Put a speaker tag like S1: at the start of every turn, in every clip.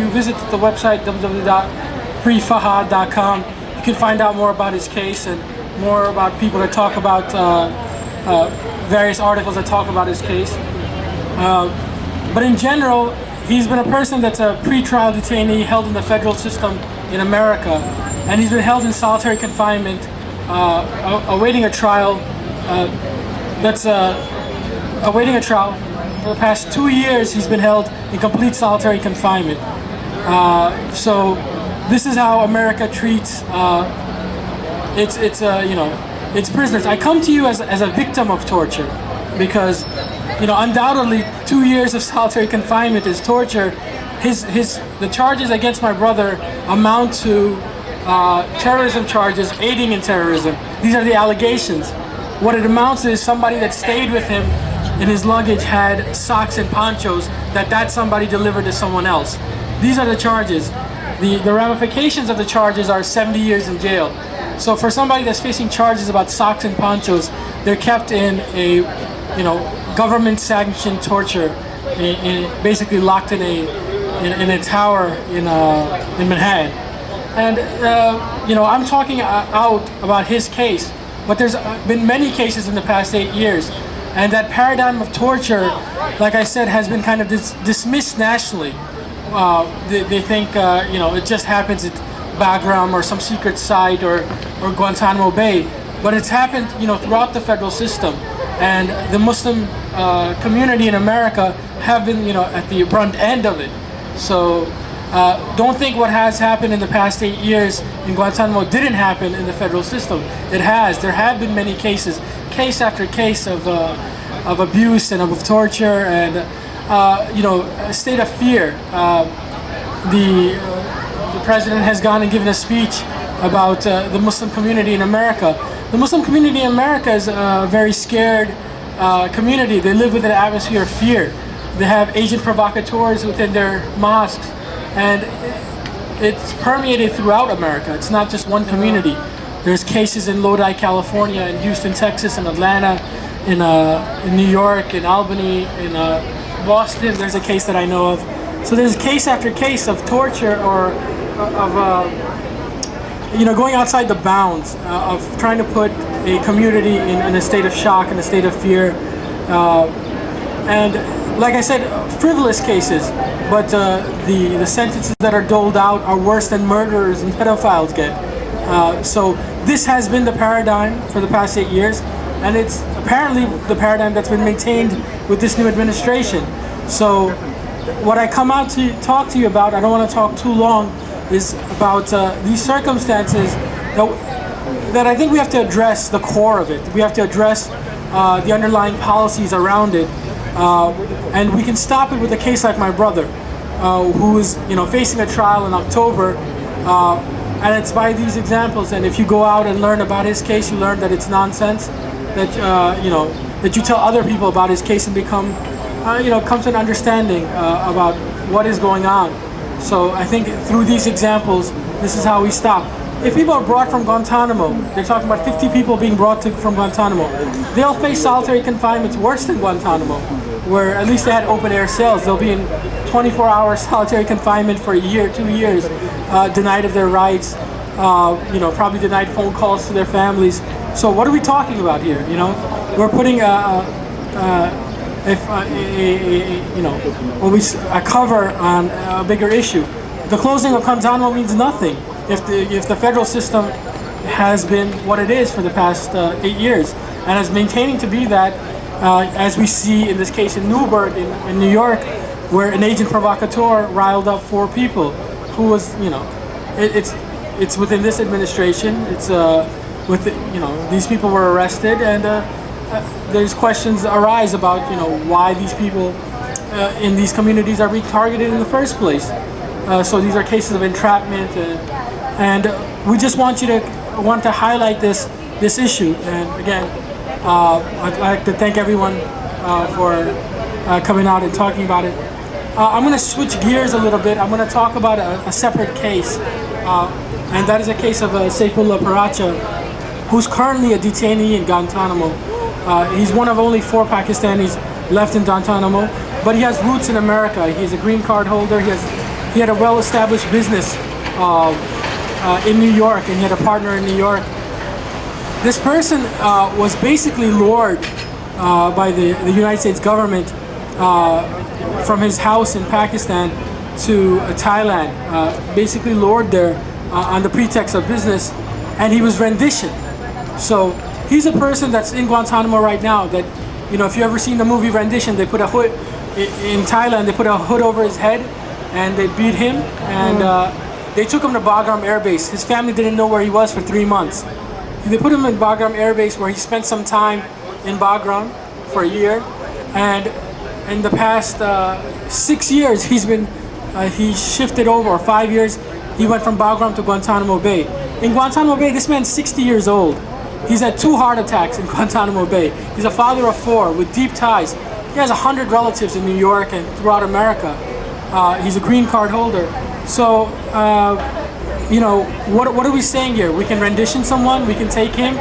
S1: you visit the website www.freefahad.com, you can find out more about his case and more about people that talk about various articles that talk about his case. But in general, he's been a person that's a pre-trial detainee held in the federal system in America, and he's been held in solitary confinement, awaiting a trial. Awaiting a trial. For the past 2 years, he's been held in complete solitary confinement. So this is how America treats its prisoners. I come to you as a victim of torture, because undoubtedly 2 years of solitary confinement is torture. The charges against my brother amount to terrorism charges, aiding in terrorism. These are the allegations. What it amounts to is somebody that stayed with him in his luggage had socks and ponchos that somebody delivered to someone else. These are the charges. The ramifications of the charges are 70 years in jail. So for somebody that's facing charges about socks and ponchos, they're kept in a government-sanctioned torture, basically locked in a tower in Manhattan. And I'm talking out about his case, but there's been many cases in the past 8 years, and that paradigm of torture, like I said, has been kind of dismissed nationally. They think it just happens at Bagram or some secret site or Guantanamo Bay, but it's happened throughout the federal system, and the Muslim community in America have been at the brunt end of it. So don't think what has happened in the past 8 years in Guantanamo didn't happen in the federal system. It has. There have been many cases, case after case of abuse and of torture and a state of fear. The president has gone and given a speech about the Muslim community in America. The Muslim community in America is a very scared community. They live with an atmosphere of fear. They have agent provocateurs within their mosques, and it's permeated throughout America. It's not just one community. There's cases in Lodi, California, in Houston, Texas, in Atlanta, in New York, in Albany, in Boston. There's a case that I know of. So there's case after case of torture or of going outside the bounds of trying to put a community in a state of shock, in a state of fear. And like I said, frivolous cases, but the sentences that are doled out are worse than murderers and pedophiles get. So this has been the paradigm for the past 8 years, and it's apparently the paradigm that's been maintained with this new administration. So what I come out to talk to you about, I don't want to talk too long, is about these circumstances that I think we have to address the core of it. We have to address the underlying policies around it. And we can stop it with a case like my brother, who is facing a trial in October, and it's by these examples. And if you go out and learn about his case, you learn that it's nonsense. That that you tell other people about his case and become come to an understanding about what is going on. So I think through these examples, this is how we stop. If people are brought from Guantanamo, they're talking about 50 people being brought from Guantanamo, they'll face solitary confinement worse than Guantanamo, where at least they had open air cells. They'll be in 24-hour solitary confinement for a year, 2 years, denied of their rights, probably denied phone calls to their families. So what are we talking about here? We're putting a cover on a bigger issue. The closing of Guantanamo means nothing if the federal system has been what it is for the past 8 years and is maintaining to be that, as we see in this case in Newburgh in New York, where an agent provocateur riled up 4 people who was, it's within this administration. It's these people were arrested, and there's questions arise about why these people in these communities are being targeted in the first place. So these are cases of entrapment, and we just want to highlight this issue. And again, I'd like to thank everyone for coming out and talking about it. I'm going to switch gears a little bit. I'm going to talk about a separate case, and that is a case of Saifullah Paracha, who's currently a detainee in Guantanamo. He's one of only 4 Pakistanis left in Guantanamo, but he has roots in America. He's a green card holder. He has he had a well-established business in New York, and he had a partner in New York. This person was basically lured by the United States government from his house in Pakistan to Thailand, basically lured there on the pretext of business, and he was renditioned. So he's a person that's in Guantanamo right now that, you know, if you ever seen the movie Rendition, they put a hood, in Thailand, they put a hood over his head and they beat him, and they took him to Bagram Air Base. His family didn't know where he was for 3 months. They put him in Bagram Air Base, where he spent some time in Bagram for a year, and in the past 6 years he shifted over, or 5 years, he went from Bagram to Guantanamo Bay. In Guantanamo Bay, this man's 60 years old. He's had 2 heart attacks in Guantanamo Bay. He's a father of 4 with deep ties. He has 100 relatives in New York and throughout America. He's a green card holder. So, you know, what are we saying here? We can rendition someone, we can take him.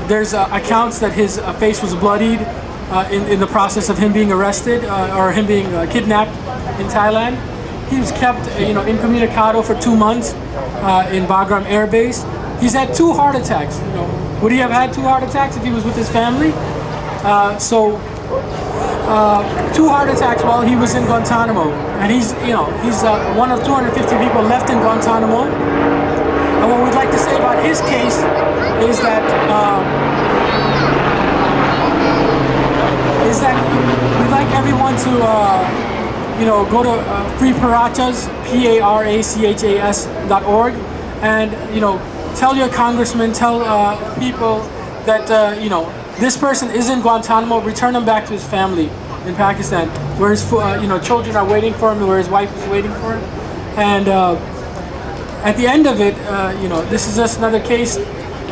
S1: There's accounts that his face was bloodied in the process of him being arrested or him being kidnapped in Thailand. He was kept, you know, incommunicado for 2 months in Bagram Air Base. He's had 2 heart attacks. You know, would he have had 2 heart attacks if he was with his family? 2 heart attacks while he was in Guantanamo, and he's, you know, he's one of 250 people left in Guantanamo. And what we'd like to say about his case is that we'd like everyone to, you know, go to freeparachas, PARACHAS.org, and, you know, tell your congressman, tell people that, you know, this person is in Guantanamo. Return him back to his family in Pakistan, where his you know, children are waiting for him, where his wife is waiting for him. And at the end of it, you know, this is just another case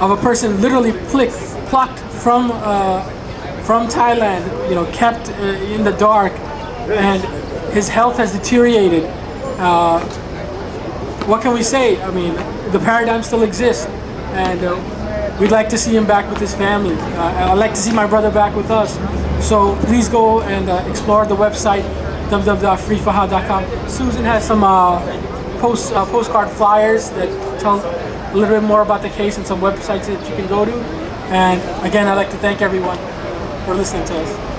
S1: of a person literally plucked from Thailand, you know, kept in the dark, and his health has deteriorated. What can we say? I mean, the paradigm still exists, and we'd like to see him back with his family. I'd like to see my brother back with us. So please go and explore the website, www.freefahad.com. Susan has some postcard flyers that tell a little bit more about the case, and some websites that you can go to. And again, I'd like to thank everyone for listening to us.